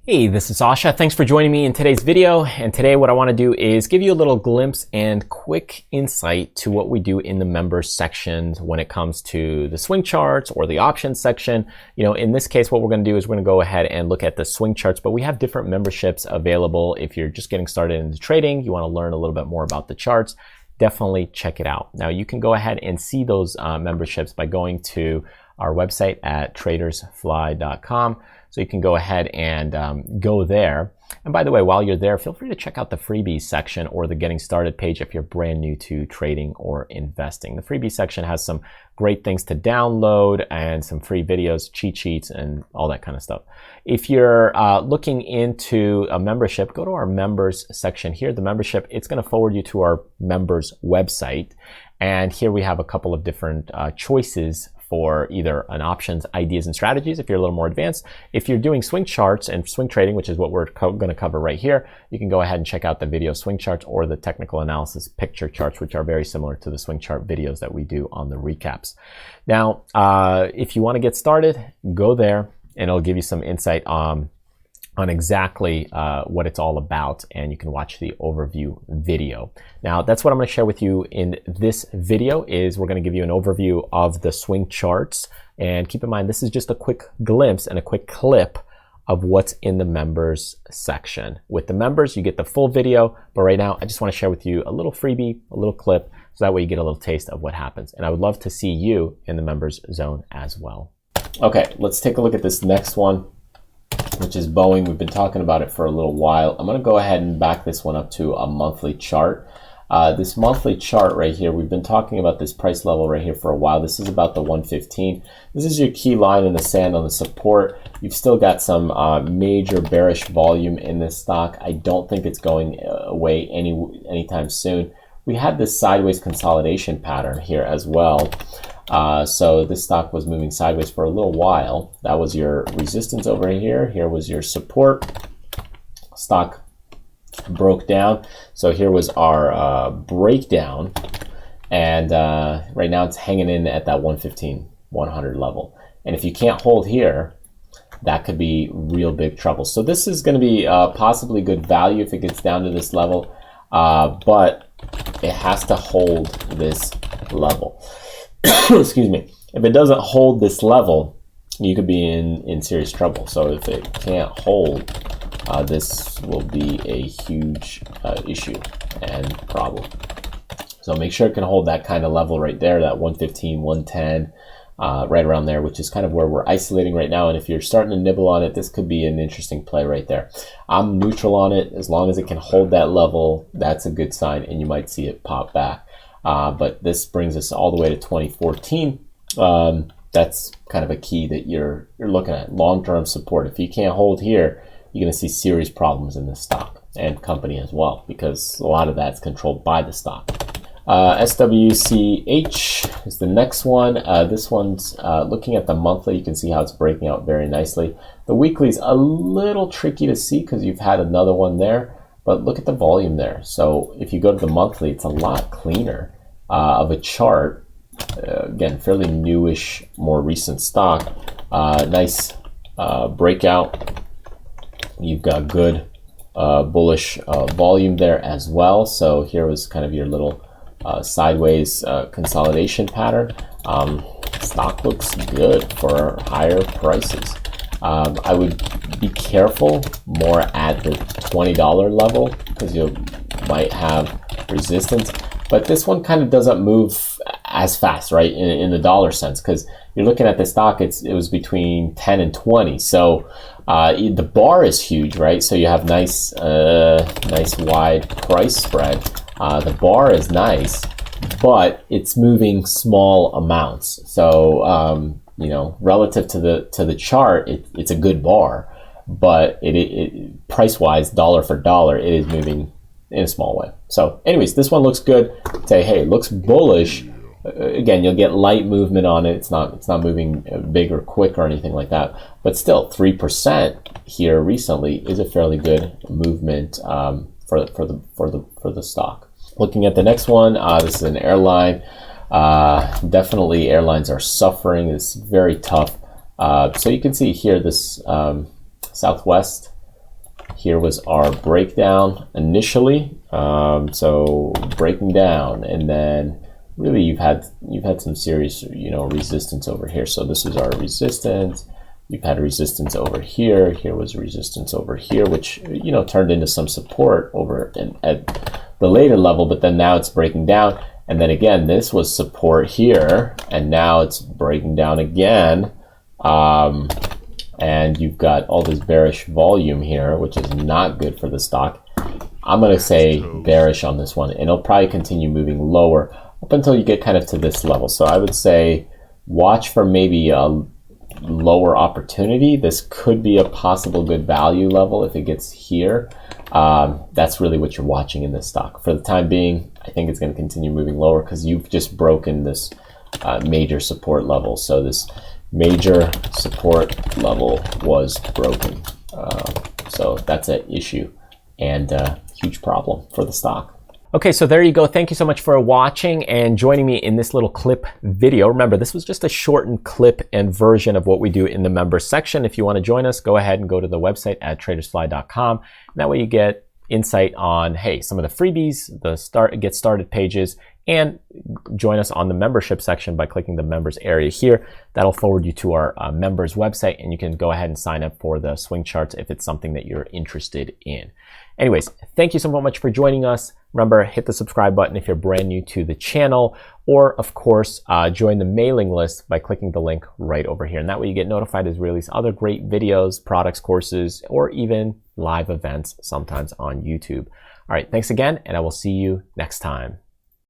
Hey, this is Sasha. Thanks for joining me in today's video. And today what I want to do is give you a little glimpse and quick insight to what we do in the members section when it comes to the swing charts or the options section. You know, in this case, what we're going to do is we're going to go ahead and look at the swing charts, but we have different memberships available. If you're just getting started into trading, you want to learn a little bit more about the charts, definitely check it out. Now you can go ahead and see those memberships by going to our website at tradersfly.com. So you can go ahead and go there. And by the way, while you're there, feel free to check out the freebies section or the getting started page if you're brand new to trading or investing. The freebies section has some great things to download and some free videos, cheat sheets, and all that kind of stuff. If you're looking into a membership, go to our members section here. The membership, it's going to forward you to our members website. And here we have a couple of different choices for either an options, ideas, and strategies if you're a little more advanced. If you're doing swing charts and swing trading, which is what we're going to cover right here, you can go ahead and check out the video swing charts or the technical analysis picture charts, which are very similar to the swing chart videos that we do on the recaps. Now, if you want to get started, go there and it'll give you some insight on exactly what it's all about, and you can watch the overview video. Now, that's what I'm going to share with you in this video. Is we're going to give you an overview of the swing charts, and keep in mind this is just a quick glimpse and a quick clip of what's in the members section. With the members, you get the full video, but right now I just want to share with you a little freebie, a little clip, so that way you get a little taste of what happens. And I would love to see you in the members zone as well. Okay, let's take a look at this next one, which is Boeing. We've been talking about it for a little while. I'm going to go ahead and back this one up to a monthly chart. This monthly chart right here, we've been talking about this price level right here for a while. This is about the 115. This is your key line in the sand on the support. You've still got some major bearish volume in this stock. I don't think it's going away anytime soon. We had this sideways consolidation pattern here as well. So this stock was moving sideways for a little while. That was your resistance over here. Here was your support. Stock broke down. So here was our breakdown. And right now it's hanging in at that 115, 100 level. And if you can't hold here, that could be real big trouble. So this is going to be possibly good value if it gets down to this level. But it has to hold this level. Excuse me. If it doesn't hold this level, you could be in serious trouble. So if it can't hold, this will be a huge issue and problem. So make sure it can hold that kind of level right there, that 115, 110, right around there, which is kind of where we're isolating right now. And if you're starting to nibble on it, this could be an interesting play right there. I'm neutral on it. As long as it can hold that level, that's a good sign, and you might see it pop back. But this brings us all the way to 2014. That's kind of a key that you're looking at, long-term support. If you can't hold here, you're going to see serious problems in this stock and company as well, because a lot of that's controlled by the stock. SWCH is the next one. This one's looking at the monthly. You can see how it's breaking out very nicely. The weekly is a little tricky to see because you've had another one there, but look at the volume there. So if you go to the monthly, it's a lot cleaner of a chart. Again, fairly newish, more recent stock. Nice breakout. You've got good bullish volume there as well. So here was kind of your little sideways consolidation pattern. Stock looks good for higher prices. I would be careful more at the $20 level because you might have resistance. But this one kind of doesn't move as fast, right, in the dollar sense, because you're looking at the stock, it was between 10 and 20. So the bar is huge, right? So you have nice wide price spread. The bar is nice, but it's moving small amounts. So you know, relative to the chart, it's a good bar, but it price-wise, dollar for dollar, it is moving in a small way. So anyways, this one looks good. Say, hey, it looks bullish. Again, you'll get light movement on it. It's not moving big or quick or anything like that. But still, 3% here recently is a fairly good movement for the stock. Looking at the next one, this is an airline. Definitely, airlines are suffering. It's very tough. So you can see here this Southwest Here was our breakdown initially. So breaking down, and then really you've had some serious, you know, resistance over here. So this is our resistance. You've had resistance over here. Here was resistance over here, which, you know, turned into some support over at the later level, but then now it's breaking down. And then again, this was support here, and now it's breaking down again. And you've got all this bearish volume here, which is not good for the stock. I'm going to say bearish on this one, and it'll probably continue moving lower up until you get kind of to this level. So I would say watch for maybe a lower opportunity. This could be a possible good value level if it gets here. That's really what you're watching in this stock. For the time being, I think it's going to continue moving lower because you've just broken this major support level. So this major support level was broken. So that's an issue and a huge problem for the stock. Okay, so there you go. Thank you so much for watching and joining me in this little clip video. Remember, this was just a shortened clip and version of what we do in the members section. If you want to join us, go ahead and go to the website at tradersfly.com. That way you get insight on, hey, some of the freebies, the get started pages, and join us on the membership section by clicking the members area here. That'll forward you to our members website, and you can go ahead and sign up for the swing charts if it's something that you're interested in. Anyways, thank you so much for joining us. Remember, hit the subscribe button if you're brand new to the channel, or of course, join the mailing list by clicking the link right over here. And that way you get notified as we release other great videos, products, courses, or even live events sometimes on YouTube. All right, thanks again, and I will see you next time.